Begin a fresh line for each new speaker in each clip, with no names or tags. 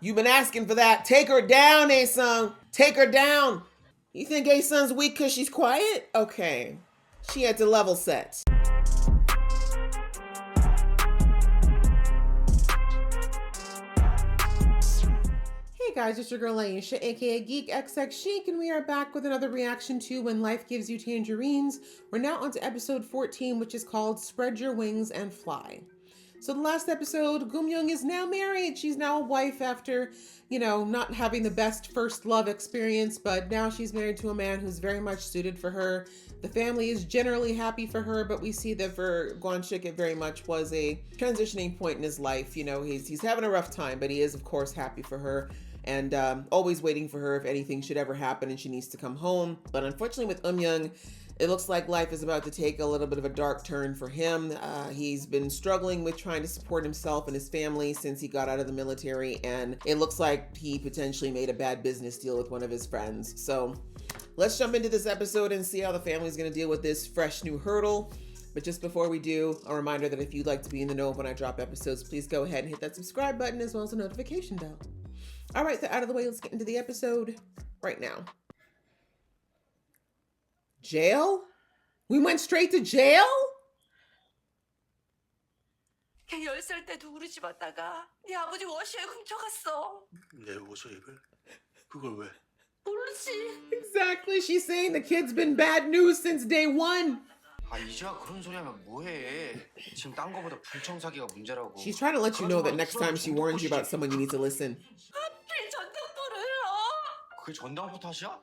You've been asking for that. Take her down, A-Sung. Take her down. You think A-Sung's weak because she's quiet? Okay. She had to level set. Hey guys, it's your girl Aisha, aka Geek XX Chic, and we are back with another reaction to When Life Gives You Tangerines. We're now on to episode 14, which is called Spread Your Wings and Fly. So the last episode, Gum-young is now married. She's now a wife after, not having the best first love experience, but now she's married to a man who's very much suited for her. The family is generally happy for her, but we see that for Gwon-shik, it very much was a transitioning point in his life. He's having a rough time, but he is, of course, happy for her. And always waiting for her if anything should ever happen and she needs to come home. But unfortunately with Eum-young, it looks like life is about to take a little bit of a dark turn for him. He's been struggling with trying to support himself and his family since he got out of the military, and it looks like he potentially made a bad business deal with one of his friends. So let's jump into this episode and see how the family's gonna deal with this fresh new hurdle. But just before we do, a reminder that if you'd like to be in the know of when I drop episodes, please go ahead and hit that subscribe button as well as the notification bell. All right, so out of the way, let's get into the episode right now. Jail? We went straight to jail?
걔 10살 때도 우리 집 왔다가 네 아버지 워시에 훔쳐갔어.
내 워셔액을? 그걸 왜?
모르지.
Exactly. She's saying the kid's been bad news since day one.
아 이제야 그런 소리 하면 뭐해? 지금 딴 거보다 불청사기가 문제라고.
She's trying to let you know that next time she warns you about someone, you need to listen.
하필 전당포를
그게 전당포 탓이야?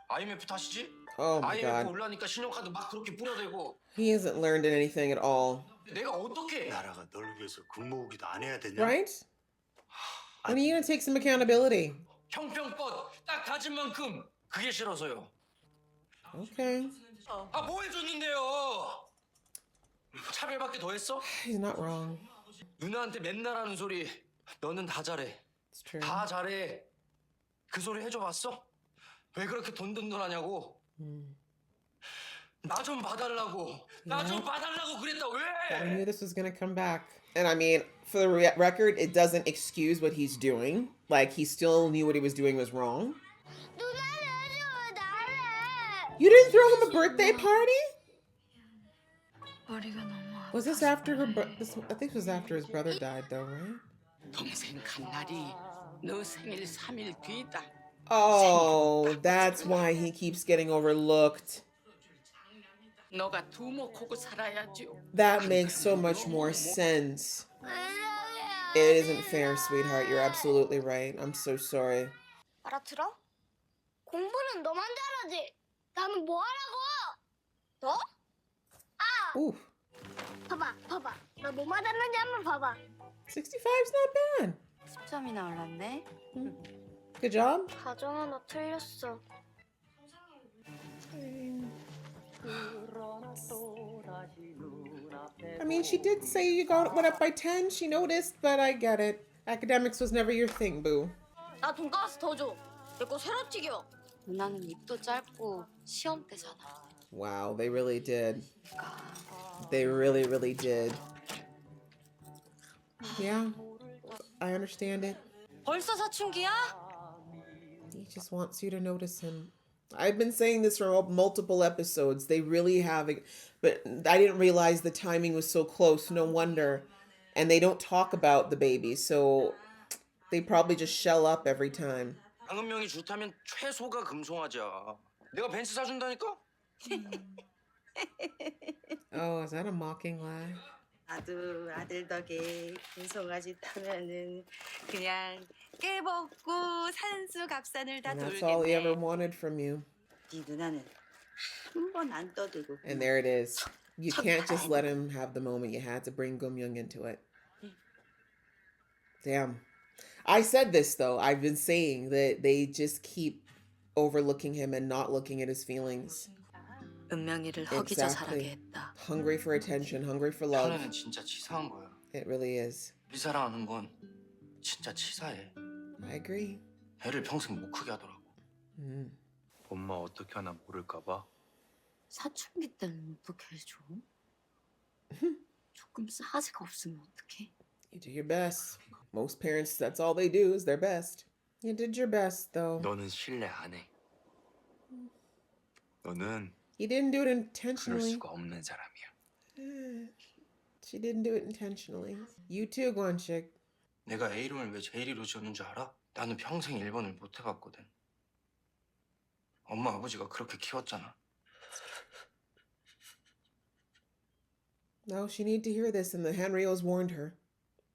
IMF 탓이지?
Oh my
IMF
God.
올라니까 신용카드 막 그렇게 뿌려대고.
He hasn't learned anything at all.
내가 어떻게?
나라가 널 위해서 근무오기도 안 해야 되냐?
Right? When are you gonna take some accountability?
형평껏 딱 가진 만큼 그게 싫어서요.
Okay.
아 뭐 해줬는데요? 차별밖에 더 했어?
He's not wrong.
누나한테 맨날 하는 소리 너는 다 잘해.
It's true.
다 잘해. 그 소리 해줘봤어? 왜 그렇게 돈돈돈하냐고? 나 좀 봐달라고. 나 좀 봐달라고 그랬다 왜?
I knew this was gonna come back. And I mean, for the record, it doesn't excuse what he's doing. Like, he still knew what he was doing was wrong. You didn't throw him a birthday party? Was this after her? I think it was after his brother died, though, right?
동생 간 날이 너 생일 3일 뒤다.
Oh, that's why he keeps getting overlooked.
너가 두목하고 살아야죠.
That makes so much more sense. It isn't fair, sweetheart. You're absolutely right. I'm so sorry.
알아들어? 공부는 너만 잘하지. 나는 뭐 하라고? 너? 아!
Ooh,
봐봐. 나 뭐 맞았는지 한번 봐봐.
65's not bad.
10점이나 올랐네.
Good job.
가정 하나 틀렸어.
I mean, she did say you went up by 10. She noticed, but I get it. Academics was never your thing, boo.
나 돈가스 더 줘. 내 거 새로 튀겨.
누나는 입도 짧고 시험 때잖아.
Wow, they really did. They really, really did. Yeah, I understand it.
벌써 사춘기야?
He just wants you to notice him. I've been saying this for multiple episodes. They really have it, but I didn't realize the timing was so close. No wonder. And they don't talk about the baby, so they probably just shell up every time.
방은명이 좋다면 최소가 금송아지야. 내가 벤츠 사준다니까?
Oh, is that a mocking lie?
나도 아들 덕에 금송아지 타면은 그냥 깨먹고 산수갑산을 다
And that's all he ever
돌겠네.
wanted from you.
네 누나는 한 번 안 떠들고
And there it is. You can't just let him have the moment. You had to bring Gum-young into it. Damn. I said this, though. I've been saying that they just keep overlooking him and not looking at his feelings.
은명이를 허기져 자라게
Exactly.
했다.
Hungry for attention, hungry for love.
하나는 진짜 치사한 거야.
It really is.
우리 사랑하는 건 진짜 치사해.
I agree.
애를 평생 못 크게 하더라고.
엄마 어떻게 하나 모를까 봐.
사춘기 때는 어떻게 해줘? 조금 싸가지가 없으면 어떡해?
You do your best. Most parents, that's all they do is their best. You did your best, though.
너는 신뢰 안 해. 너는
He didn't do it
그럴
intentionally.
수가 없는 사람이야.
She didn't do it intentionally. You too, Guanchik.
내가 A 이름을 왜 제이리로 지었는 줄 알아? 나는 평생 일본을 못 해봤거든. 엄마 아버지가 그렇게 키웠잖아.
No, she needed to hear this, and the Henrios warned her.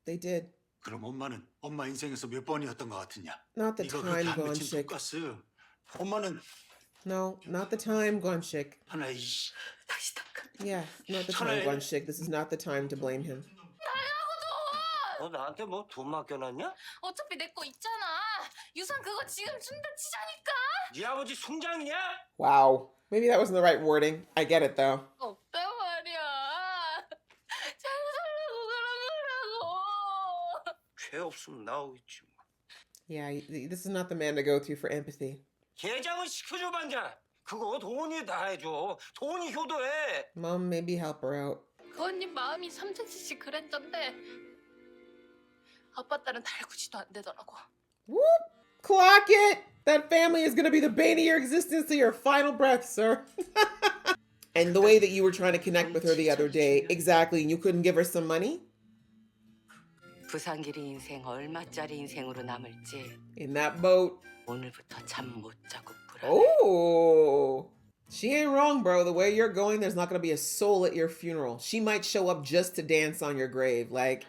They did.
그럼 엄마는 엄마 인생에서 몇 번이었던 것 같으냐?
Not the
네가
time,
그렇게 안 맺힌
Guanchik.
돈가스. 엄마는
No, not the time, Guanchik.
하나의 이
다시 닦아.
Yeah, not the time, Guanchik. This is not the time to blame him.
너 나한테 뭐 돈 맡겨놨냐?
어차피 내 거 있잖아. 유산 그거 지금 준다 치자니까.
네 아버지 송장이냐?
Wow. Maybe that wasn't the right wording. I get it, though.
없단 말이야. 잘 살라고 그런 거라고.
죄 없으면 나오겠지 뭐.
Yeah, this is not the man to go to for empathy.
계장은 시켜줘 반장. 그거 돈이 다 해줘. 돈이 효도해.
Mom, maybe help her out.
그 언니 마음이 삼천시씩 그랬던데 아빠 딸은 달구지도 안 되더라고.
Whoop! Clock it! That family is going to be the bane of your existence to your final breath, sir. And the way that you were trying to connect with her the other day, exactly, and you couldn't give her some money?
부산길이 인생 얼마짜리 인생으로 남을지
In that boat.
오늘부터 잠 못 자고 불안해.
Oh! She ain't wrong, bro. The way you're going, there's not going to be a soul at your funeral. She might show up just to dance on your grave. Like,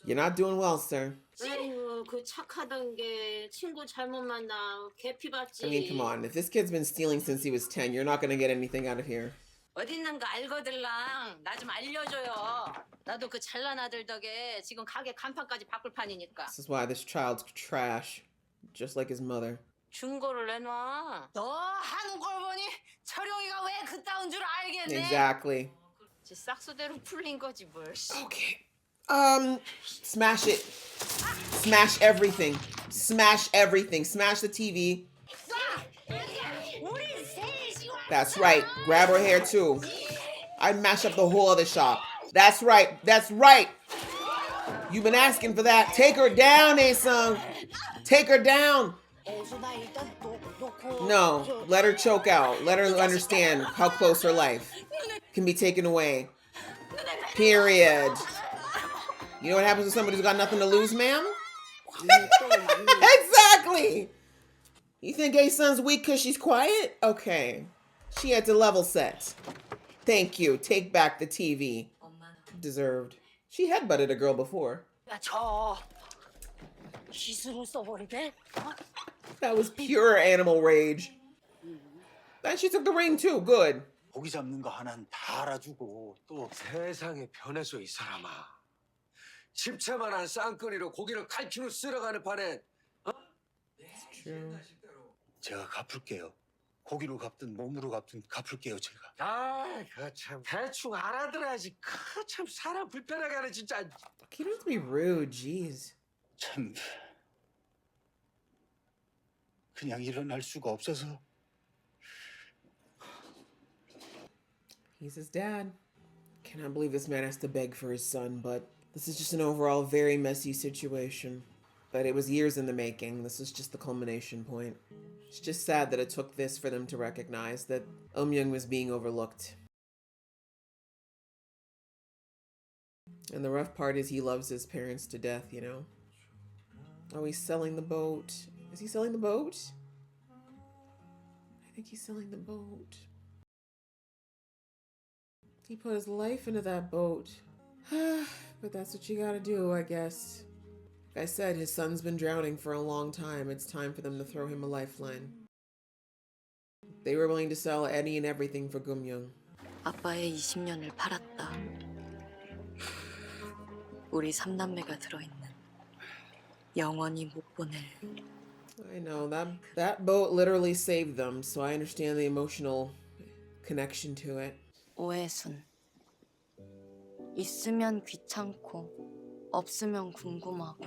you're not doing well, sir.
아이고 그 착하던 게 친구 잘못 만나 개피 받지.
I mean, come on. If this kid's been stealing since he was 10, you're not going to get anything out of here.
어디 있는 거 알거들랑 나 좀 알려줘요. 나도 그 잘난 아들 덕에 지금 가게 간판까지 바꿀 판이니까.
This is why this child's trash. Just like his mother.
중고를 내놔. 너 하는 걸 보니 철용이가 왜 그따운 줄 알겠네.
Exactly.
지 싹수대로 풀린 거지 뭘.
Okay. Smash it. Smash everything. Smash everything. Smash the TV. That's right. Grab her hair too. I'd mash up the whole other shop. That's right. That's right. You've been asking for that. Take her down, Aesung. Take her down. No, let her choke out. Let her understand how close her life can be taken away. Period. You know what happens to somebody who's got nothing to lose, ma'am? Exactly. You think Aesung's weak because she's quiet? Okay. She had to level set. Thank you. Take back the TV. Deserved. She headbutted a girl before.
저 기술을 써버리네.
That was pure animal rage. And she took the ring too. Good.
고기 잡는 거 하나는 다 알아주고 또
세상에 변해서 이 사람아. 집채만한 쌍거리로 고기를 칼치로 쓸어가는 판에
True.
제가 갚을게요. 고기로 갚든 몸으로 갚든 갚을게요 제가.
아, 그참 대충 알아들어야지. 참 사람 불편하게 하네 진짜.
You don't have to be rude. Jeez.
참 그냥 일어날 수가 없어서.
He's his dad. Cannot believe this man has to beg for his son, but this is just an overall very messy situation. But it was years in the making. This is just the culmination point. It's just sad that it took this for them to recognize that Young was being overlooked. And the rough part is he loves his parents to death, you know? Oh, he's selling the boat. Is he selling the boat? I think he's selling the boat. He put his life into that boat. But that's what you gotta do, I guess. Like I said, his son's been drowning for a long time. It's time for them to throw him a lifeline. They were willing to sell any and everything for Gumyoung.
아빠의 20년을 팔았다. 우리 3남매가 들어있는 영원히 못 보낼.
I know, that boat literally saved them, so I understand the emotional connection to it.
오해순. 있으면 귀찮고 없으면 궁금하고.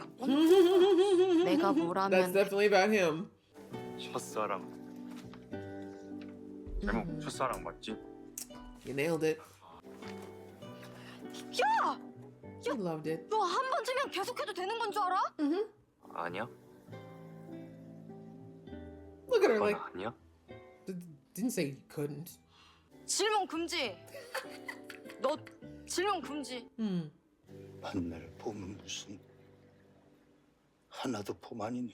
내가
That's
뭐라면
definitely about him.
첫사랑. 제목 첫사랑 맞지?
You nailed it.
야!
He loved it.
너 한 번 틀면 계속해도 되는 건 줄 알아?
아니야?
Look at her
그건
like,
아니야?
didn't say you couldn't.
질문 금지. 너 질문 금지.
만날 봄은 무슨 하나도 봄 아니네.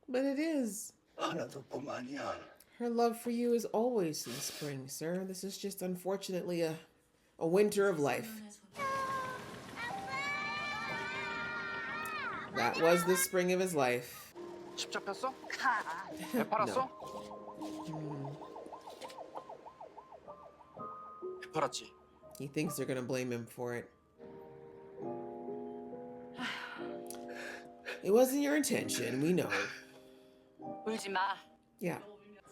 But it is.
하나도 봄 아니야.
Her love for you is always in spring, sir. This is just unfortunately a winter of life. That was the spring of his life.
집 잡혔어? 배 팔았어? 배 팔았지.
He thinks they're gonna blame him for it. It wasn't your intention, we know.
울지 마.
Yeah.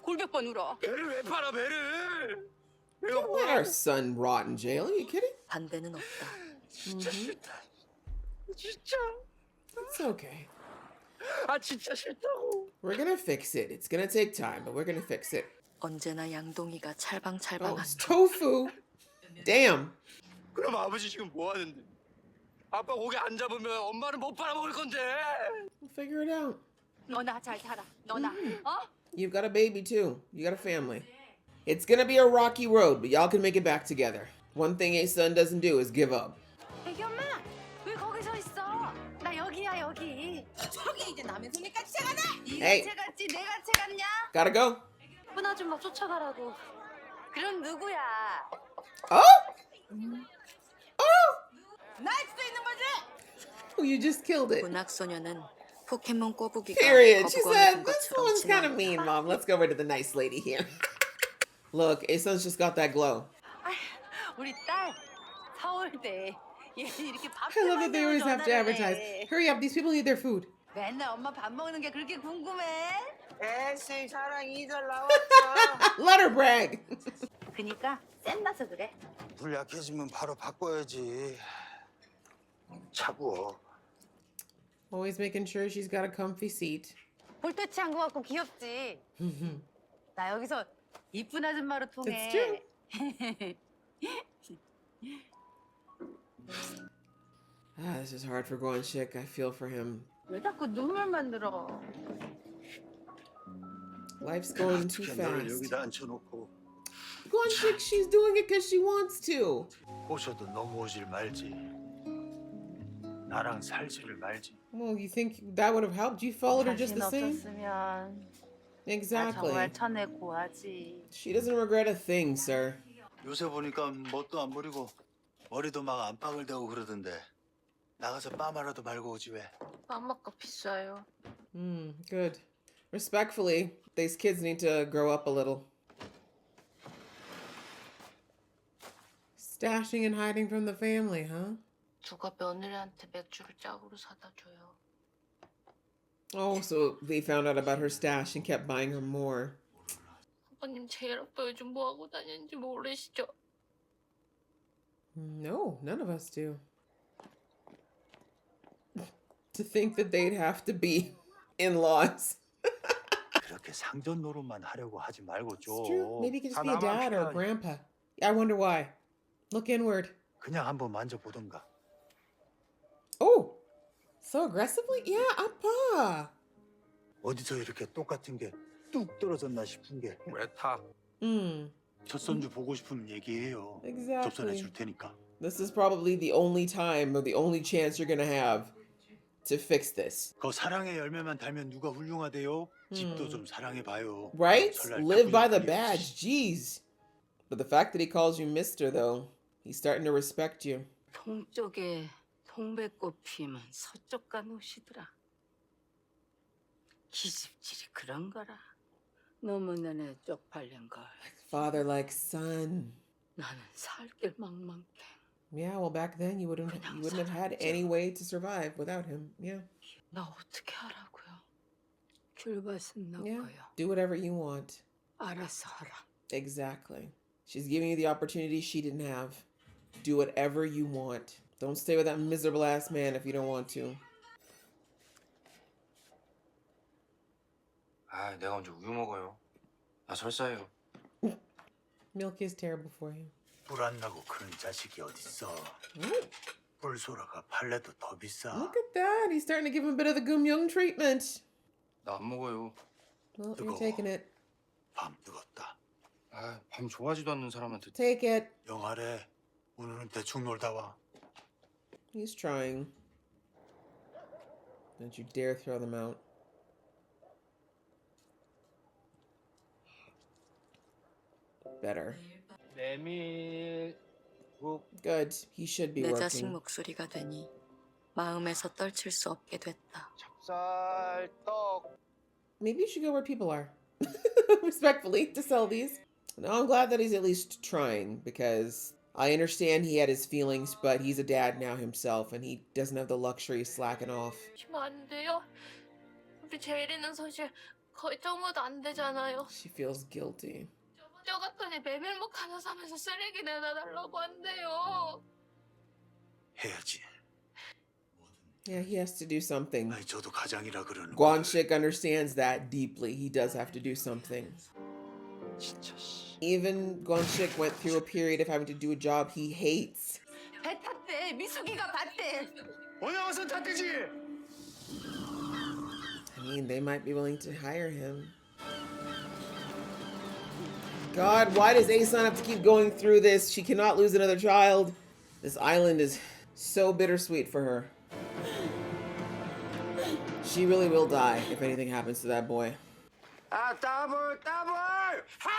골백번 울어.
배를 왜 팔아 배를? 내가
Don't let our son rot in jail. Are you kidding?
반대는 없다.
진짜 싫다. 진짜.
It's okay.
아 진짜 싫다고.
We're gonna fix it. It's gonna take time, but we're gonna fix it.
언제나 양동이가
Oh,
찰방찰방한
it's tofu. Damn.
그럼 아버지 지금 뭐 하는데? 아빠 고기 안 잡으면 엄마는 못 팔아먹을 건데.
We'll figure it out.
너나 잘 살아. 너나. 어?
You've got a baby too. You got a family. It's gonna be a rocky road, but y'all can make it back together. One thing a son doesn't do is give up.
애기 엄마, 왜 거기 서 있어? 나 여기야 여기.
저기 이제 남의 손님까지 채가네.
Hey.
네가 채갔지 내가 채갔냐?
Gotta go.
예쁜 아줌마 쫓아가라고.
그럼 누구야?
Oh!
날 수도 있는 거지?
Oh, you just killed it.
문학소녀는 포켓몬 꼬부기가
Period. She
거북왕이
said,
된
this
것처럼
one's kind of
진화한다.
mean, Mom. Let's go over to the nice lady here. Look, Asun's just got that glow.
우리 딸 서울대. 얘 이렇게 밥
I love that they always have to advertise. Hurry up, these people need their food.
맨날 엄마 밥 먹는 게 그렇게 궁금해?
에이 사랑 이절 나왔어.
Let her brag.
그니까 쌤나서 그래.
불 약해지면 바로 바꿔야지. 차구워.
Always making sure she's got a comfy seat.
볼터치 한 거 같고 귀엽지? 나 여기서 이쁜 아줌마로 통해.
It's true. This is hard for Guanshik. I feel for him.
왜 자꾸 눈물만 들어?
Life's going too
어떻게 너를
fast.
여기다 앉혀놓고
Guanshik, she's doing it because she wants to.
꼬셔도 넘어오질 말지. 나랑 살지를 말지.
Well, you think that would have helped? You followed her just
당신
the same?
없었으면 나
Exactly.
정말 천에 고하지.
She doesn't regret a thing, sir.
요새 보니까 멋도 안 부리고 머리도 막 안방을 대고 그러던데. 나가서 빠마라도 말고 오지 왜?
맘마가 비싸요.
Good. Respectfully, these kids need to grow up a little. Stashing and hiding from the family, huh?
누가 며느리한테 맥주를 짝으로 사다 줘요.
Oh, so they found out about her stash and kept buying her more.
아버님 제일 아빠 요즘 뭐 하고 다니는지 모르시죠?
No, none of us do. To think that they'd have to be in-laws.
그렇게 상전 노릇만 하려고 하지 말고 좀.
It's true. Maybe he could just
다
be a
나만
dad or a
필요하지.
grandpa. I wonder why. Look inward.
그냥 한번 만져보던가.
Oh, so aggressively? Yeah, 아빠.
어디서 이렇게 똑같은 게 뚝 떨어졌나 싶은 게.
왜 타?
첫 손주 보고 싶으면 얘기해요.
Exactly.
접선해 줄 테니까.
This is probably the only time or the only chance you're gonna have to fix this.
그 사랑의 열매만 달면 누가 훌륭하대요? 집도 좀 사랑해봐요.
Right?
설날
Live by the
따끈따끈해.
badge. Jeez. But the fact that he calls you mister, though, he's starting to respect you.
동쪽에 동백꽃 피면 서쪽 가 노시더라. 기집질이 그런 거라. 너무 눈에 쪽팔린 걸.
Father like son.
나는 살 길 망망해.
Yeah, well, back then you wouldn't have had any way to survive without him. Yeah.
나 어떻게 하라고요? 귤밭은 너
Yeah.
거요.
Do whatever you want.
알아서 하라.
Exactly. She's giving you the opportunity she didn't have. Do whatever you want. Don't stay with that miserable ass man if you don't want to.
아, 내가 언제 우유 먹어요? 나 설사해요.
Milk is terrible for you.
뿔 안 나고 그런 자식이 어딨어. 꿀소라가 팔레도 더 비싸.
Look at that. He's starting to give him a bit of the Gumyoung treatment.
나 안 먹어요.
Well, you're
뜨거워.
taking it.
밤 뜨겁다.
아, 밤 좋아하지도 않는 사람한테.
Take it.
영아래. 오늘은 대충 놀다 와.
He's trying. Don't you dare throw them out. Better.
메밀국.
Good. He should be
내 자식
working.
목소리가 되니 마음에서 떨칠 수 없게 됐다.
찹쌀떡.
Maybe you should go where people are. Respectfully, to sell these. No, I'm glad that he's at least trying, because I understand he had his feelings, but he's a dad now himself, and he doesn't have the luxury of slacking off.
주면 안 돼요? 우리 제일이는 사실 거의 정모도 안 되잖아요.
She feels guilty.
저 같더니 메밀묵 하나 사면서 쓰레기 내다 달라고 한대요.
해야지.
Yeah, he has to do something.
아니 저도 가장이라 그러는
Guanshik understands that deeply. He does have to do something.
진짜 씨.
Even Guanshik went through a period of having to do a job he hates.
배 탔대. 미숙이가 봤대.
원양어선 탓되지.
I mean, they might be willing to hire him. God, why does Asan have to keep going through this? She cannot lose another child. This island is so bittersweet for her. She really will die if anything happens to that boy.
아 따블!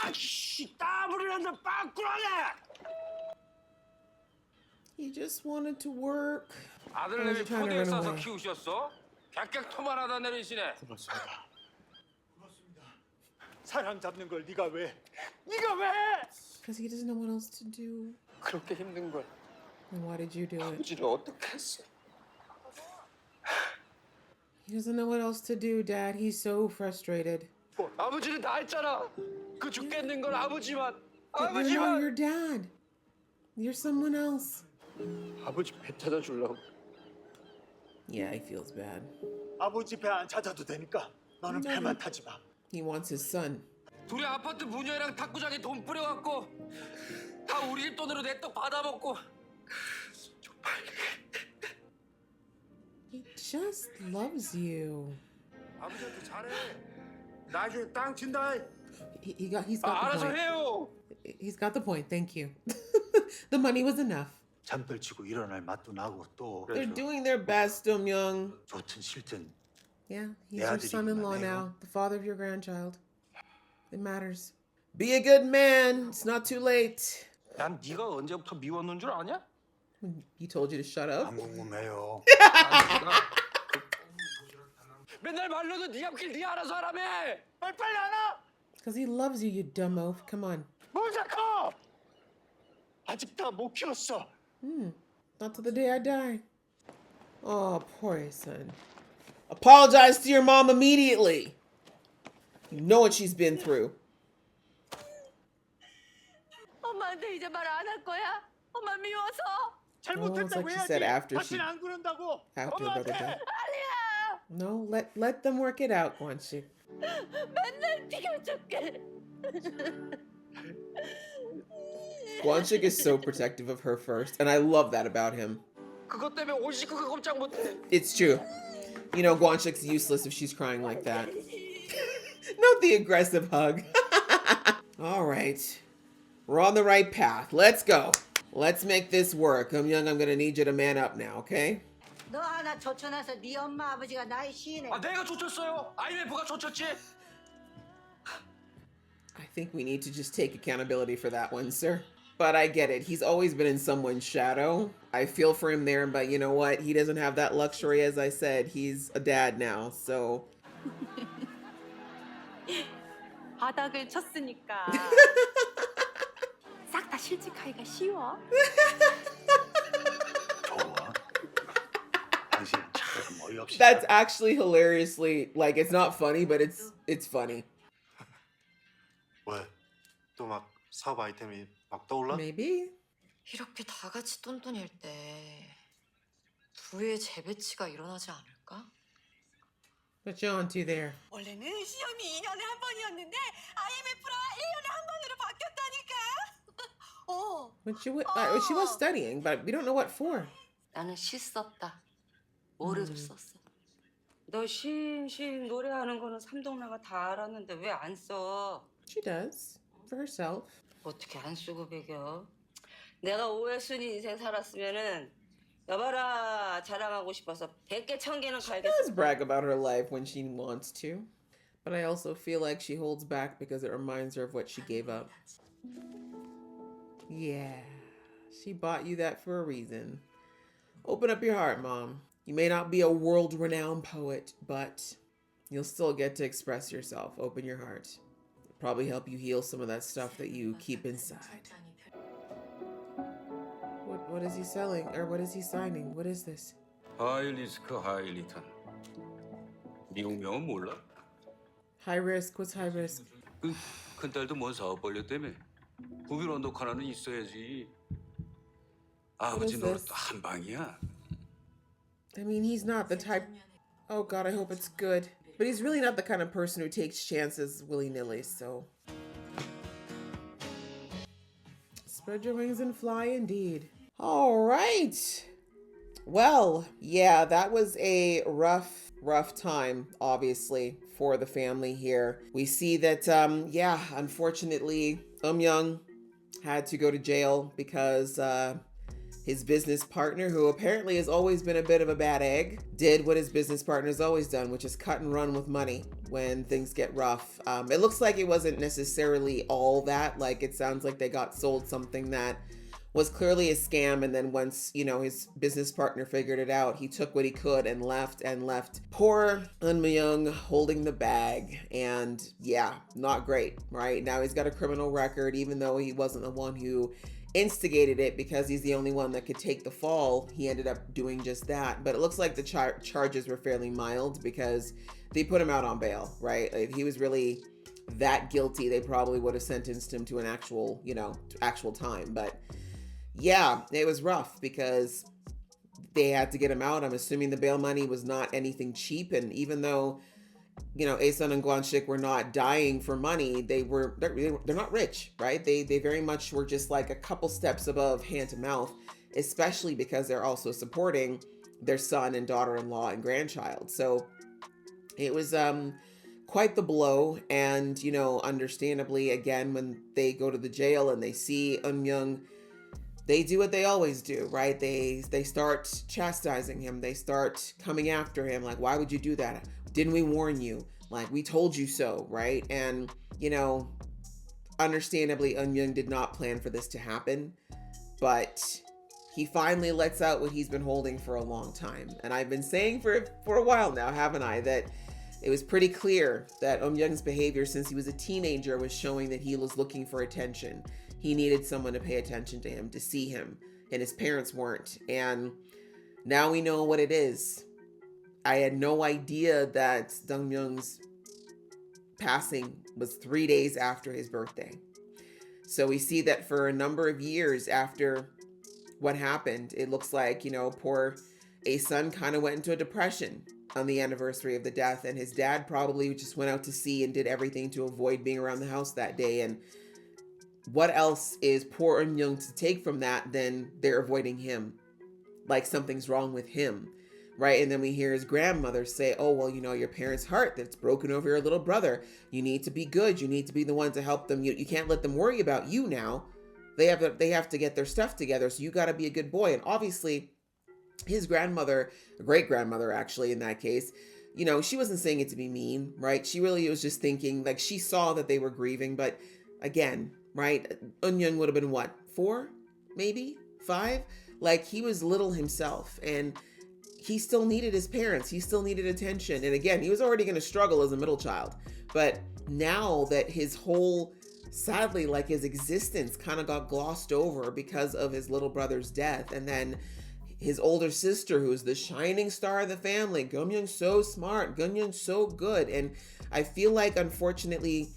아씨 따블이란다 빵꾸라네!
He just wanted to work.
아들내미
He's trying to
포대에
run
싸서
away.
키우셨어? 객객토만하다 내리시네.
고맙습니다. 사람 잡는 걸 네가 왜?
Because he doesn't know what else to do.
그렇게 힘든 걸
And why did you do it?
아버지를 어떻게 했어?
He doesn't know what else to do, Dad. He's so frustrated.
아버지는 다 했잖아. 그 죽겠는 건 아버지만.
But you're not your dad. You're someone else.
아버지 배 찾아주려고.
Yeah, he feels bad.
아버지 배 안 찾아도 되니까 너는 배만 타지 마.
He wants his son.
둘이 아파트 부녀랑 탁구장에 돈 뿌려갖고 다 우리 집 돈으로 내 떡 받아먹고.
He just loves you.
아버지한테 잘해. 나중에 땅 친다.
He's got the
알아서
point.
해요.
He's got the point. Thank you. The money was enough.
잠들 치고 일어날 맛도 나고 또
They're doing their best, Dong-young.
좋든 싫든
Yeah, he's
Yeah,
your
did you
son-in-law
know?
now, the father of your grandchild. It matters. Be a good man. It's not too late.
난 네가 언제부터 미웠는 줄 아냐?
He told you to shut up.
안 궁금해요.
맨날 말로도 네 앞길 네 알아서 하라며. 빨리 하라.
Because he loves you, you dumb oaf. Come on.
뭘 자꾸? 아직 다 못 키웠어.
Not till the day I die. Oh, poor son. Apologize to your mom immediately. You know what she's been through.
엄마한테 이제 말 안 할 거야? 엄마 미워서.
Oh, it's like she said after she
안 그런다고.
after her brother died.
아니야.
No, let them work it out, Guanxi.
맨날 비켜줄게.
Guanxi is so protective of her first, and I love that about him.
그것 때문에 옷 씻고 그 꼼짝 못해.
It's true. You know, Guanxic's useless if she's crying like that. Not the aggressive hug. All right. We're on the right path. Let's go. Let's make this work. Young, I'm gonna need you to man up now, okay?
너 하나 쫓아나서 네 엄마 아버지가 나이 시네.
아 내가 쫓았어요. IMF가 쫓았지.
I think we need to just take accountability for that one, sir. But I get it. He's always been in someone's shadow. I feel for him there, but you know what? He doesn't have that luxury, as I said. He's a dad now, so...
바닥을 쳤으니까 싹 다 실직하기가 쉬워.
좋아. 당신 참 어이없이.
That's actually hilariously, like, it's not funny, but it's funny.
왜? 또 막 사업 아이템이 막 떠올라?
Maybe?
이렇게 다 같이 똔똔일 때 부의 재배치가 일어나지 않을까?
What you onto there?
원래는 시험이 2년에 한 번이었는데 IMF랑 1년에 한 번으로 바뀌었다니까.
She was studying, but we don't know what for.
나는 시 썼다. 모래도 썼어.
너 쉰 노래하는 거는 삼동네가 다 알았는데 왜 안 써?
She does for herself.
어떻게 안 쓰고 배겨? 내가 오해순이 인생 살았으면은 여봐라 자랑하고 싶어서 100개 1000개는
Does
갈겠어.
brag about her life when she wants to, but I also feel like she holds back because it reminds her of what she gave up. Yeah, she bought you that for a reason. Open up your heart, Mom. You may not be a world-renowned poet, but you'll still get to express yourself. Open your heart. It'll probably help you heal some of that stuff that you keep inside. What is he selling? Or what is he signing? What is this?
하이리스크 하이리턴. 미국명은 몰라?
High risk. What's high risk?
그 큰딸도 뭔 사업 벌렸다며. 구빌 언덕 하나는 있어야지. 아버지 노릇도 한 방이야.
I mean, he's not the type. Oh God, I hope it's good. But he's really not the kind of person who takes chances willy-nilly, so. Spread your wings and fly indeed. All right. Well, yeah, that was a rough time, obviously, for the family here. We see that, yeah, unfortunately, Young had to go to jail because his business partner, who apparently has always been a bit of a bad egg, did what his business partner's always done, which is cut and run with money when things get rough. It looks like it wasn't necessarily all that. Like, it sounds like they got sold something that was clearly a scam, and then once, you know, his business partner figured it out, he took what he could and left poor Eun holding the bag. And yeah, not great, right? Now he's got a criminal record, even though he wasn't the one who instigated it, because he's the only one that could take the fall. He ended up doing just that. But it looks like the charges were fairly mild because they put him out on bail, right? If he was really that guilty, they probably would have sentenced him to an actual, you know, actual time. But yeah, it was rough because they had to get him out. I'm assuming the bail money was not anything cheap. And even though, you know, Aesun and Guanxik were not dying for money, they're not rich, right? They very much were just like a couple steps above hand to mouth, especially because they're also supporting their son and daughter-in-law and grandchild. So it was quite the blow. And, you know, understandably, again, when they go to the jail and they see Eun, they do what they always do, right? They start chastising him. They start coming after him. Like, why would you do that? Didn't we warn you? Like, we told you so, right? And, you know, understandably, Eun did not plan for this to happen, but he finally lets out what he's been holding for a long time. And I've been saying for a while now, haven't I, that it was pretty clear that Eun's behavior since he was a teenager was showing that he was looking for attention. He needed someone to pay attention to him, to see him, and his parents weren't. And now we know what it is. I had no idea that Dongmyung's passing was 3 days after his birthday. So we see that for a number of years after what happened, it looks like, you know, poor Aesun kind of went into a depression on the anniversary of the death, and his dad probably just went out to sea and did everything to avoid being around the house that day. And what else is poor Eun to take from that than they're avoiding him? Like something's wrong with him, right? And then we hear his grandmother say, oh, well, you know, your parents' heart that's broken over your little brother. You need to be good. You need to be the one to help them. You can't let them worry about you now. They have to get their stuff together. So you got to be a good boy. And obviously his grandmother, great grandmother, actually, in that case, you know, she wasn't saying it to be mean, right? She really was just thinking, like, she saw that they were grieving, but again, right? Eun would have been what, 4, maybe 5? Like, he was little himself, and he still needed his parents. He still needed attention. And again, he was already going to struggle as a middle child. But now that his whole, sadly, like his existence kind of got glossed over because of his little brother's death. And then his older sister, who's the shining star of the family, Geumyoung's so smart, Geumyoung's so good. And I feel like, unfortunately,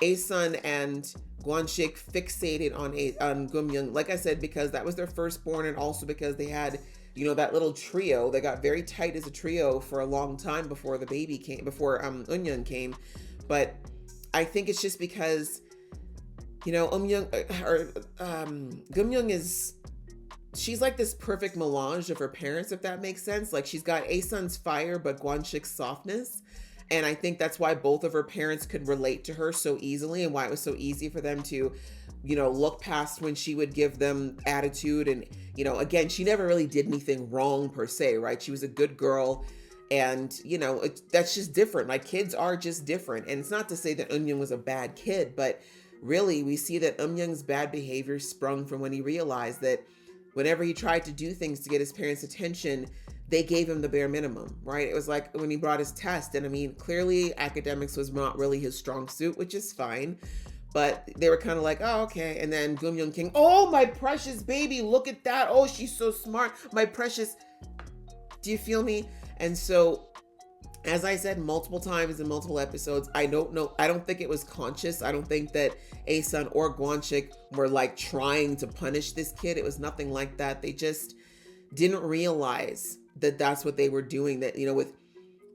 Aesun and Guanxik fixated on Geumyoung, like I said, because that was their firstborn, and also because they had, you know, that little trio. They got very tight as a trio for a long time before the baby came, before Eun came. But I think it's just because, you know, Geumyoung is she's like this perfect melange of her parents, if that makes sense. Like she's got Asun's fire, but Guanxic's softness. And I think that's why both of her parents could relate to her so easily and why it was so easy for them to, look past when she would give them attitude. And, again, she never really did anything wrong per se, right? She was a good girl. And, that's just different. Like kids are just different. And it's not to say that Eunyoung was a bad kid, but really we see that Eunyoung's bad behavior sprung from when he realized that whenever he tried to do things to get his parents' attention, they gave him the bare minimum, right? It was like when he brought his test. And I mean, clearly academics was not really his strong suit, which is fine. But they were kind of like, oh, okay. And then Gum Young King, oh, my precious baby, look at that. Oh, she's so smart. My precious. Do you feel me? And so, as I said multiple times in multiple episodes, I don't know. I don't think it was conscious. I don't think that Asun or Guanxic were like trying to punish this kid. It was nothing like that. They just didn't realize that that's what they were doing. That,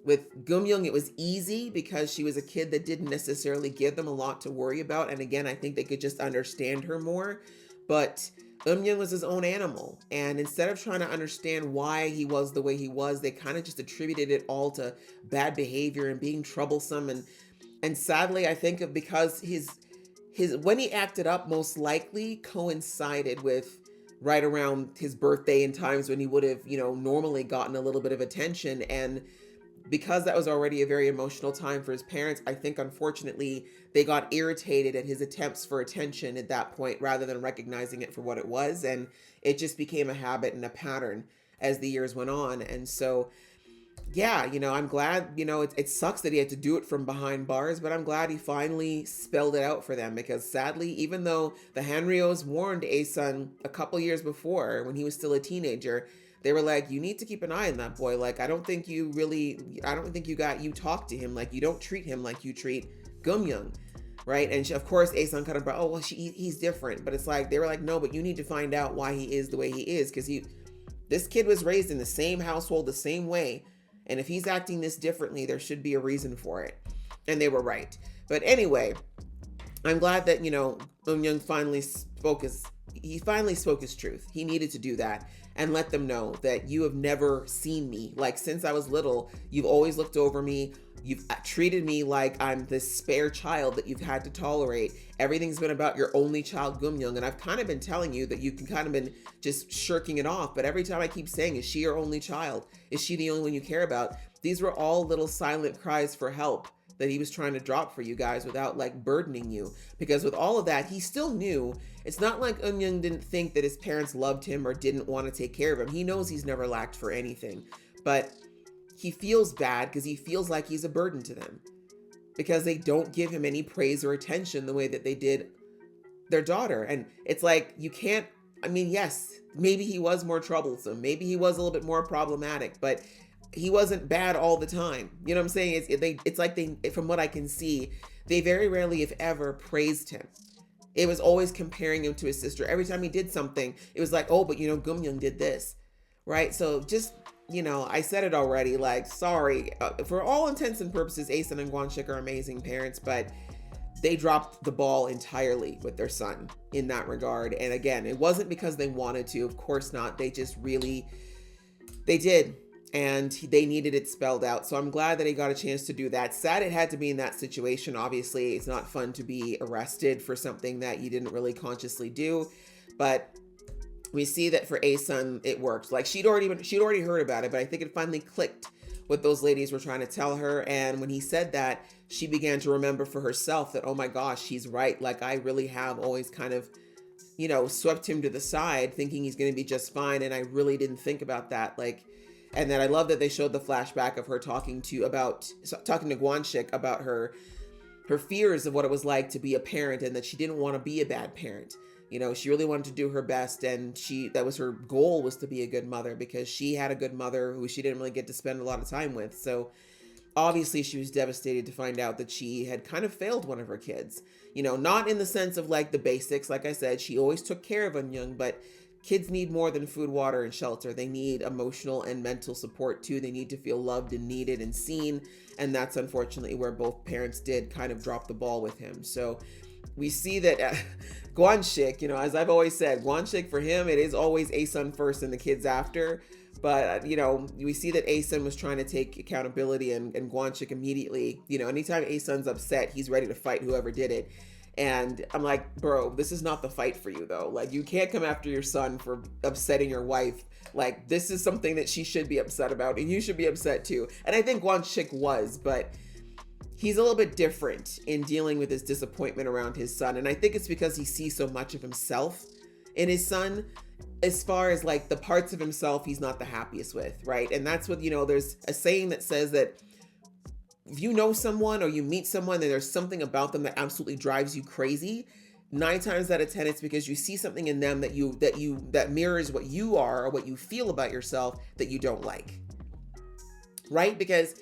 with Gum Young, it was easy because she was a kid that didn't necessarily give them a lot to worry about. And again, I think they could just understand her more. But Young was his own animal. And instead of trying to understand why he was the way he was, they kind of just attributed it all to bad behavior and being troublesome. And sadly, I think of because his when he acted up most likely coincided with right around his birthday and times when he would have, normally gotten a little bit of attention. And because that was already a very emotional time for his parents, I think unfortunately they got irritated at his attempts for attention at that point rather than recognizing it for what it was. And it just became a habit and a pattern as the years went on. And so, yeah, I'm glad, it sucks that he had to do it from behind bars, but I'm glad he finally spelled it out for them because sadly, even though the Hanryos warned Asun a couple years before when he was still a teenager, they were like, you need to keep an eye on that boy. Like, I don't think you talk to him. Like, you don't treat him like you treat Gum Young, right? And of course, Asun kind of brought, oh, well, he's different. But it's like, they were like, no, but you need to find out why he is the way he is. Because this kid was raised in the same household, the same way. And if he's acting this differently, there should be a reason for it. And they were right. But anyway, I'm glad that, Young finally spoke his truth. He needed to do that and let them know that you have never seen me. Like, since I was little, you've always looked over me. You've treated me like I'm this spare child that you've had to tolerate. Everything's been about your only child, Gum Young. And I've kind of been telling you that you can kind of been just shirking it off. But every time I keep saying, is she your only child? Is she the only one you care about? These were all little silent cries for help that he was trying to drop for you guys without like burdening you. Because with all of that, he still knew. It's not like Eunyoung didn't think that his parents loved him or didn't want to take care of him. He knows he's never lacked for anything. But he feels bad because he feels like he's a burden to them. Because they don't give him any praise or attention the way that they did their daughter. And it's like, you can't, yes, maybe he was more troublesome. Maybe he was a little bit more problematic, but he wasn't bad all the time. You know what I'm saying? It's like from what I can see, they very rarely, if ever, praised him. It was always comparing him to his sister. Every time he did something, it was like, oh, but Gum Young did this, right? So just, I said it already, like, sorry. For all intents and purposes, Asun and Guanxic are amazing parents, but they dropped the ball entirely with their son in that regard. And again, it wasn't because they wanted to. Of course not. They just really, they did. And they needed it spelled out. So I'm glad that he got a chance to do that. Sad it had to be in that situation. Obviously, it's not fun to be arrested for something that you didn't really consciously do. But we see that for Asun, it worked. Like she'd already heard about it, but I think it finally clicked what those ladies were trying to tell her. And when he said that, she began to remember for herself that, oh my gosh, he's right. Like I really have always kind of, swept him to the side thinking he's going to be just fine. And I really didn't think about that. And then I love that they showed the flashback of her talking to Guanxic about her fears of what it was like to be a parent and that she didn't want to be a bad parent. She really wanted to do her best, and that was her goal, was to be a good mother because she had a good mother who she didn't really get to spend a lot of time with. So obviously she was devastated to find out that she had kind of failed one of her kids. Not in the sense of like the basics. Like I said, she always took care of Eunyoung, but kids need more than food, water, and shelter. They need emotional and mental support too. They need to feel loved and needed and seen. And that's unfortunately where both parents did kind of drop the ball with him. So we see that Guanxik, you know, as I've always said, Guanxik for him, it is always Asun first and the kids after. But, you know, we see that Asun was trying to take accountability and Guanxik immediately, you know, anytime Asun's upset, he's ready to fight whoever did it. And I'm like, bro, this is not the fight for you, though. Like, you can't come after your son for upsetting your wife. Like, this is something that she should be upset about, and you should be upset too. And I think Guanxik was, but he's a little bit different in dealing with his disappointment around his son. And I think it's because he sees so much of himself in his son, as far as like the parts of himself he's not the happiest with, right? And that's what, you know, there's a saying that says that if you know someone or you meet someone and there's something about them that absolutely drives you crazy, 9 times out of 10 it's because you see something in them that mirrors what you are or what you feel about yourself that you don't like, right? Because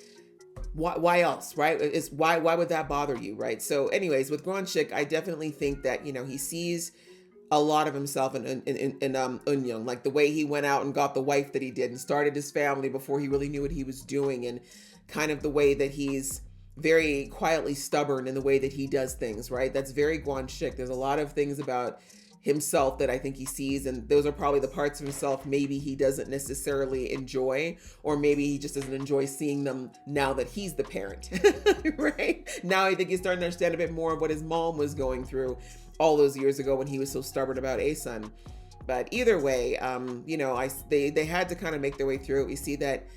why else, right? It's why would that bother you, right? So anyways, with Guanxik, I definitely think that, you know, he sees a lot of himself in Eunyoung, like the way he went out and got the wife that he did and started his family before he really knew what he was doing, and kind of the way that he's very quietly stubborn in the way that he does things, right? That's very Guanxik. There's a lot of things about himself that I think he sees, and those are probably the parts of himself maybe he doesn't necessarily enjoy, or maybe he just doesn't enjoy seeing them now that he's the parent, right? Now I think he's starting to understand a bit more of what his mom was going through all those years ago when he was so stubborn about Asun. But either way, you know, they had to kind of make their way through it. We see that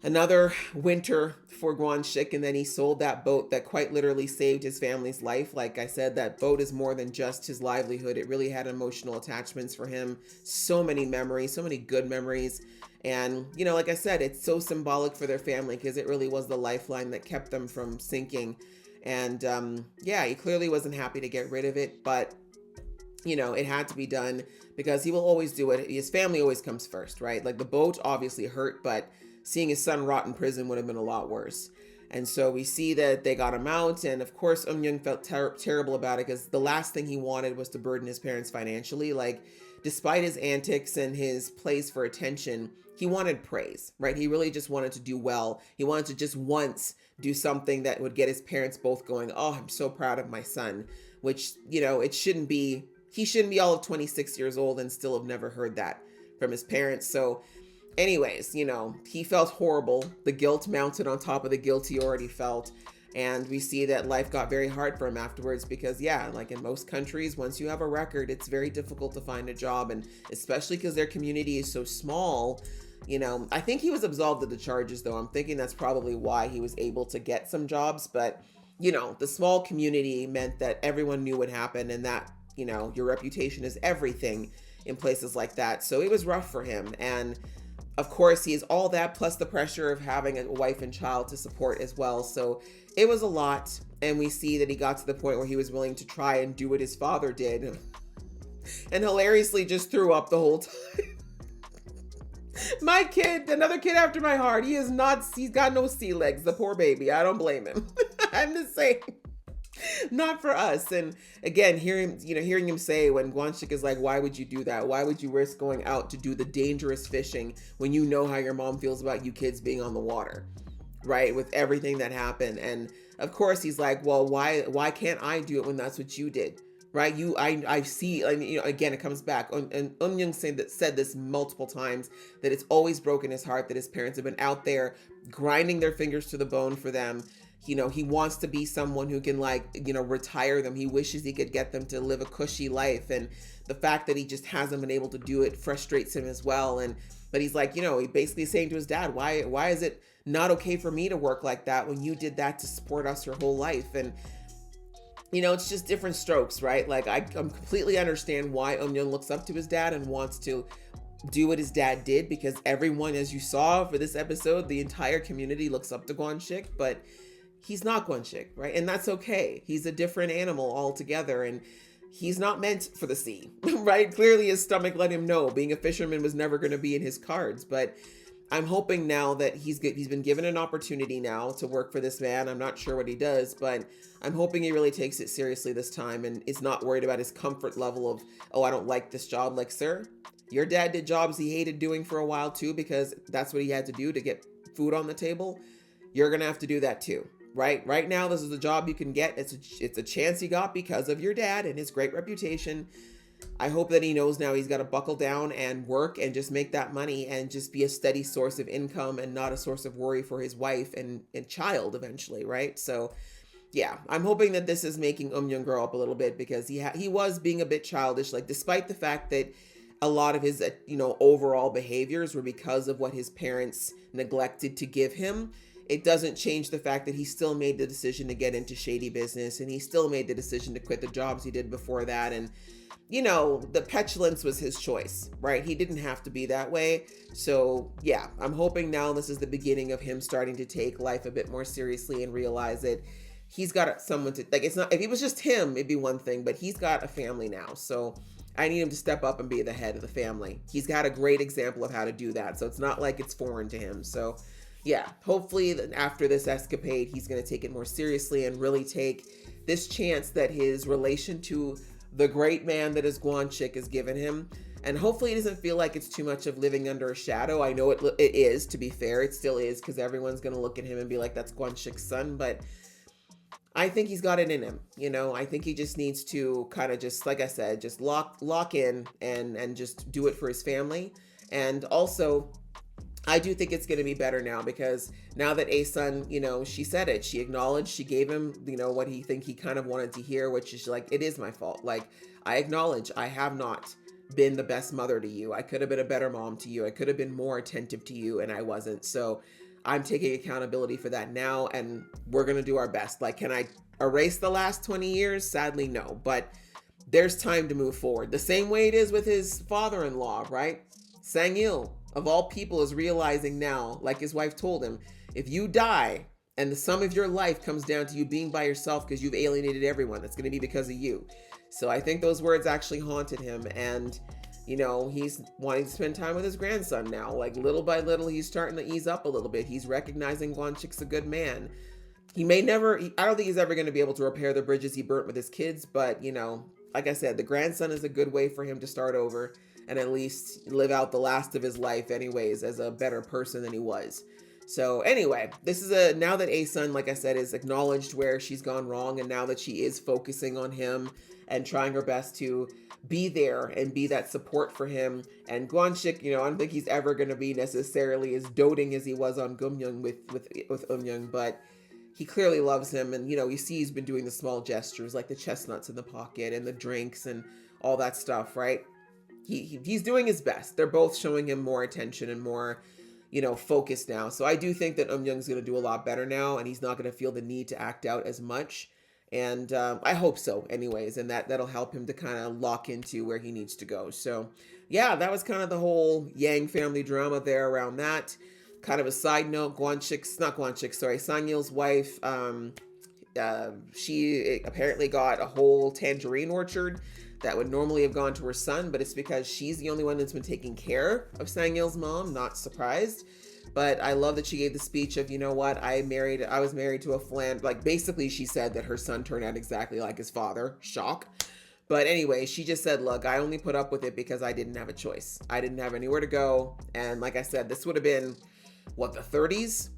another winter for Guanxik, and then he sold that boat that quite literally saved his family's life. Like I said, that boat is more than just his livelihood. It really had emotional attachments for him. So many memories, so many good memories. And, you know, like I said, it's so symbolic for their family because it really was the lifeline that kept them from sinking. And yeah, he clearly wasn't happy to get rid of it, but, you know, it had to be done because he will always do it. His family always comes first, right? Like the boat obviously hurt, but seeing his son rot in prison would have been a lot worse. And so we see that they got him out. And of course, Eunyoung felt terrible about it because the last thing he wanted was to burden his parents financially. Like, despite his antics and his plays for attention, he wanted praise, right? He really just wanted to do well. He wanted to just once do something that would get his parents both going, oh, I'm so proud of my son, which, you know, he shouldn't be all of 26 years old and still have never heard that from his parents. So anyways, you know, he felt horrible. The guilt mounted on top of the guilt he already felt. And we see that life got very hard for him afterwards because, yeah, like in most countries, once you have a record, it's very difficult to find a job. And especially because their community is so small, you know, I think he was absolved of the charges, though. I'm thinking that's probably why he was able to get some jobs. But, you know, the small community meant that everyone knew what happened and that, you know, your reputation is everything in places like that. So it was rough for him. And of course, he has all that plus the pressure of having a wife and child to support as well. So it was a lot. And we see that he got to the point where he was willing to try and do what his father did and hilariously just threw up the whole time. My kid, another kid after my heart, he's got no sea legs, the poor baby. I don't blame him. I'm just saying, not for us. And again, hearing him say when Guanxik is like, why would you do that? Why would you risk going out to do the dangerous fishing when you know how your mom feels about you kids being on the water, right? With everything that happened. And of course he's like, well, why can't I do it when that's what you did? Right? I see, I mean, you know, again, it comes back. And Eunyoung said this multiple times, that it's always broken his heart that his parents have been out there grinding their fingers to the bone for them. You know, he wants to be someone who can, like, you know, retire them. He wishes he could get them to live a cushy life. And the fact that he just hasn't been able to do it frustrates him as well. But he's like, you know, he basically saying to his dad, why is it not okay for me to work like that when you did that to support us your whole life? And you know, it's just different strokes, right? Like, I completely understand why Eunyoung looks up to his dad and wants to do what his dad did, because everyone, as you saw for this episode, the entire community looks up to Guanxik, but he's not Guanxik, right? And that's okay. He's a different animal altogether, and he's not meant for the sea, right? Clearly his stomach let him know being a fisherman was never going to be in his cards, but I'm hoping now that he's been given an opportunity now to work for this man. I'm not sure what he does, but I'm hoping he really takes it seriously this time and is not worried about his comfort level of, oh, I don't like this job. Like, sir, your dad did jobs he hated doing for a while too, because that's what he had to do to get food on the table. You're going to have to do that too. right? Right now, this is a job you can get. It's a chance he got because of your dad and his great reputation. I hope that he knows now he's got to buckle down and work and just make that money and just be a steady source of income and not a source of worry for his wife and child eventually, right? So yeah, I'm hoping that this is making Young grow up a little bit, because he was being a bit childish, like despite the fact that a lot of his overall behaviors were because of what his parents neglected to give him. It doesn't change the fact that he still made the decision to get into shady business, and he still made the decision to quit the jobs he did before that. And the petulance was his choice, right? He didn't have to be that way. So yeah, I'm hoping now this is the beginning of him starting to take life a bit more seriously and realize that he's got someone to, like, it's not, if it was just him, it'd be one thing, but he's got a family now. So I need him to step up and be the head of the family. He's got a great example of how to do that. So it's not like it's foreign to him. So yeah, hopefully after this escapade, he's going to take it more seriously and really take this chance that his relation to the great man that his Guan chick has given him. And hopefully it doesn't feel like it's too much of living under a shadow. I know it is, to be fair. It still is, because everyone's going to look at him and be like, that's Guan chick's son. But I think he's got it in him. I think he just needs to kind of just, like I said, just lock in and just do it for his family. And also, I do think it's going to be better now, because now that A-Sun, she said it, she acknowledged, she gave him, what he kind of wanted to hear, which is like, it is my fault. Like, I acknowledge I have not been the best mother to you. I could have been a better mom to you. I could have been more attentive to you, and I wasn't. So I'm taking accountability for that now, and we're going to do our best. Like, can I erase the last 20 years? Sadly, no, but there's time to move forward. The same way it is with his father-in-law, right? Sang-il, of all people, is realizing now, like his wife told him, if you die and the sum of your life comes down to you being by yourself because you've alienated everyone, that's going to be because of you. So I think those words actually haunted him, and he's wanting to spend time with his grandson now. Like, little by little, he's starting to ease up a little bit. He's recognizing Guan Chik's a good man. He may never, I don't think he's ever going to be able to repair the bridges he burnt with his kids, but like I said, the grandson is a good way for him to start over and at least live out the last of his life anyways as a better person than he was. So anyway, this is now that A-Sun, like I said, is acknowledged where she's gone wrong, and now that she is focusing on him and trying her best to be there and be that support for him. And Guan Shik, I don't think he's ever going to be necessarily as doting as he was on Gumyoung with Eunyoung, but he clearly loves him. And, you see he's been doing the small gestures, like the chestnuts in the pocket and the drinks and all that stuff, right? He's doing his best. They're both showing him more attention and more, focus now. So I do think that Eunyoung's going to do a lot better now, and he's not going to feel the need to act out as much. And I hope so anyways, and that'll help him to kind of lock into where he needs to go. So yeah, that was kind of the whole Yang family drama there around that. Kind of a side note, Sang-il's wife, she apparently got a whole tangerine orchard that would normally have gone to her son, but it's because she's the only one that's been taking care of Sang-il's mom. Not surprised. But I love that she gave the speech of, I was married to a like, basically she said that her son turned out exactly like his father. Shock. But anyway, she just said, look, I only put up with it because I didn't have a choice. I didn't have anywhere to go. And like I said, this would have been, the 30s,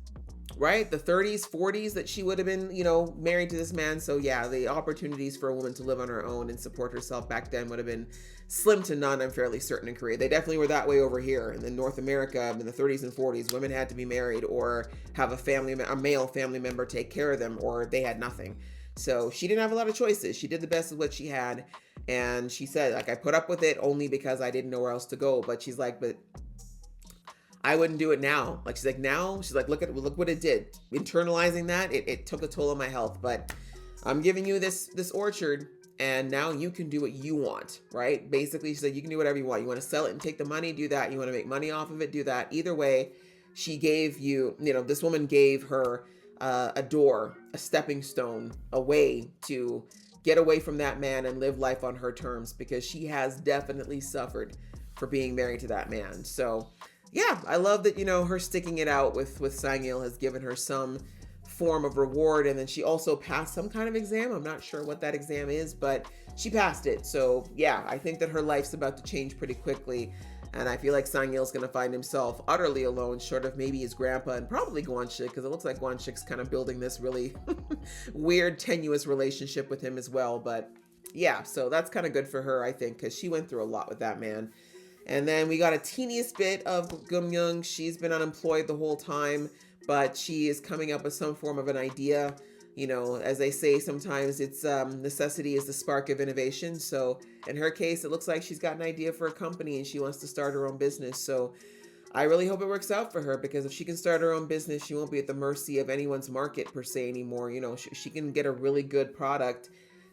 right? The 30s, 40s that she would have been, married to this man. So yeah, the opportunities for a woman to live on her own and support herself back then would have been slim to none, I'm fairly certain, in Korea. They definitely were that way over here. And in North America, in the 30s and 40s, women had to be married or have a male family member take care of them, or they had nothing. So she didn't have a lot of choices. She did the best with what she had. And she said, like, I put up with it only because I didn't know where else to go. But she's like, but I wouldn't do it now. Like, she's like, look what it did. Internalizing that, it took a toll on my health. But I'm giving you this orchard, and now you can do what you want, right? Basically, she said, you can do whatever you want. You want to sell it and take the money, do that. You want to make money off of it, do that. Either way, she gave you, this woman gave her a door, a stepping stone, a way to get away from that man and live life on her terms, because she has definitely suffered for being married to that man. So yeah, I love that, her sticking it out with Sang-il has given her some form of reward. And then she also passed some kind of exam. I'm not sure what that exam is, but she passed it. So yeah, I think that her life's about to change pretty quickly And I feel like Sangyeol's going to find himself utterly alone, short of maybe his grandpa and probably Gwon-shik, because it looks like Gwon-shik's kind of building this really weird, tenuous relationship with him as well. But yeah, so that's kind of good for her, I think, because she went through a lot with that man. And then we got a teeniest bit of Gum-young. She's been unemployed the whole time, but she is coming up with some form of an idea. You know, as they say sometimes, it's necessity is the spark of innovation. So in her case, it looks like she's got an idea for a company and she wants to start her own business. So I really hope it works out for her, because if she can start her own business, she won't be at the mercy of anyone's market per se anymore. You know, she can get a really good product.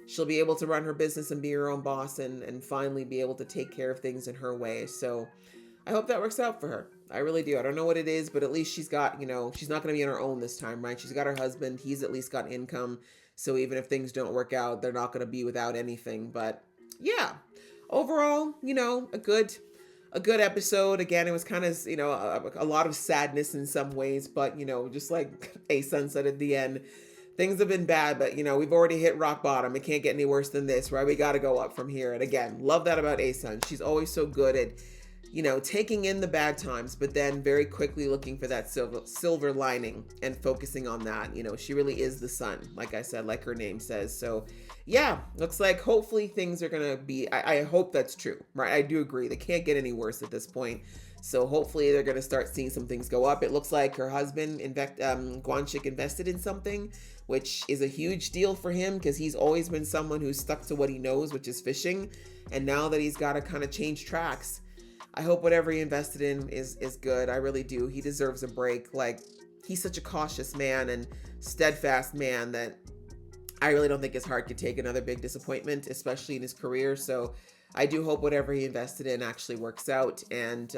She'll be able to run her business and be her own boss and finally be able to take care of things in her way. So I hope that works out for her. I really do. I don't know what it is, but at least she's got, you know, she's not going to be on her own this time, right? She's got her husband. He's at least got income. So even if things don't work out, they're not going to be without anything. But yeah, overall, you know, a good episode. Again, it was kind of, you know, a lot of sadness in some ways, but, you know, just like A-Sun said at the end, things have been bad, but, you know, we've already hit rock bottom. It can't get any worse than this, right? We got to go up from here. And again, love that about A-Sun. She's always so good at, you know, taking in the bad times, but then very quickly looking for that silver lining and focusing on that. You know, she really is the sun, like I said, like her name says. So yeah, looks like hopefully things are going to be, I hope that's true, right? I do agree. They can't get any worse at this point. So hopefully they're going to start seeing some things go up. It looks like her husband, Gwon-shik, invested in something, which is a huge deal for him because he's always been someone who's stuck to what he knows, which is fishing. And now that he's got to kind of change tracks, I hope whatever he invested in is good. I really do. He deserves a break. Like, he's such a cautious man and steadfast man that I really don't think his heart could take another big disappointment, especially in his career. So I do hope whatever he invested in actually works out. And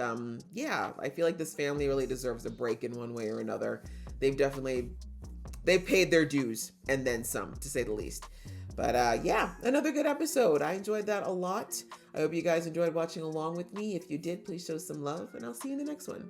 yeah, I feel like this family really deserves a break in one way or another. They've paid their dues and then some, to say the least. But yeah, another good episode. I enjoyed that a lot. I hope you guys enjoyed watching along with me. If you did, please show some love, and I'll see you in the next one.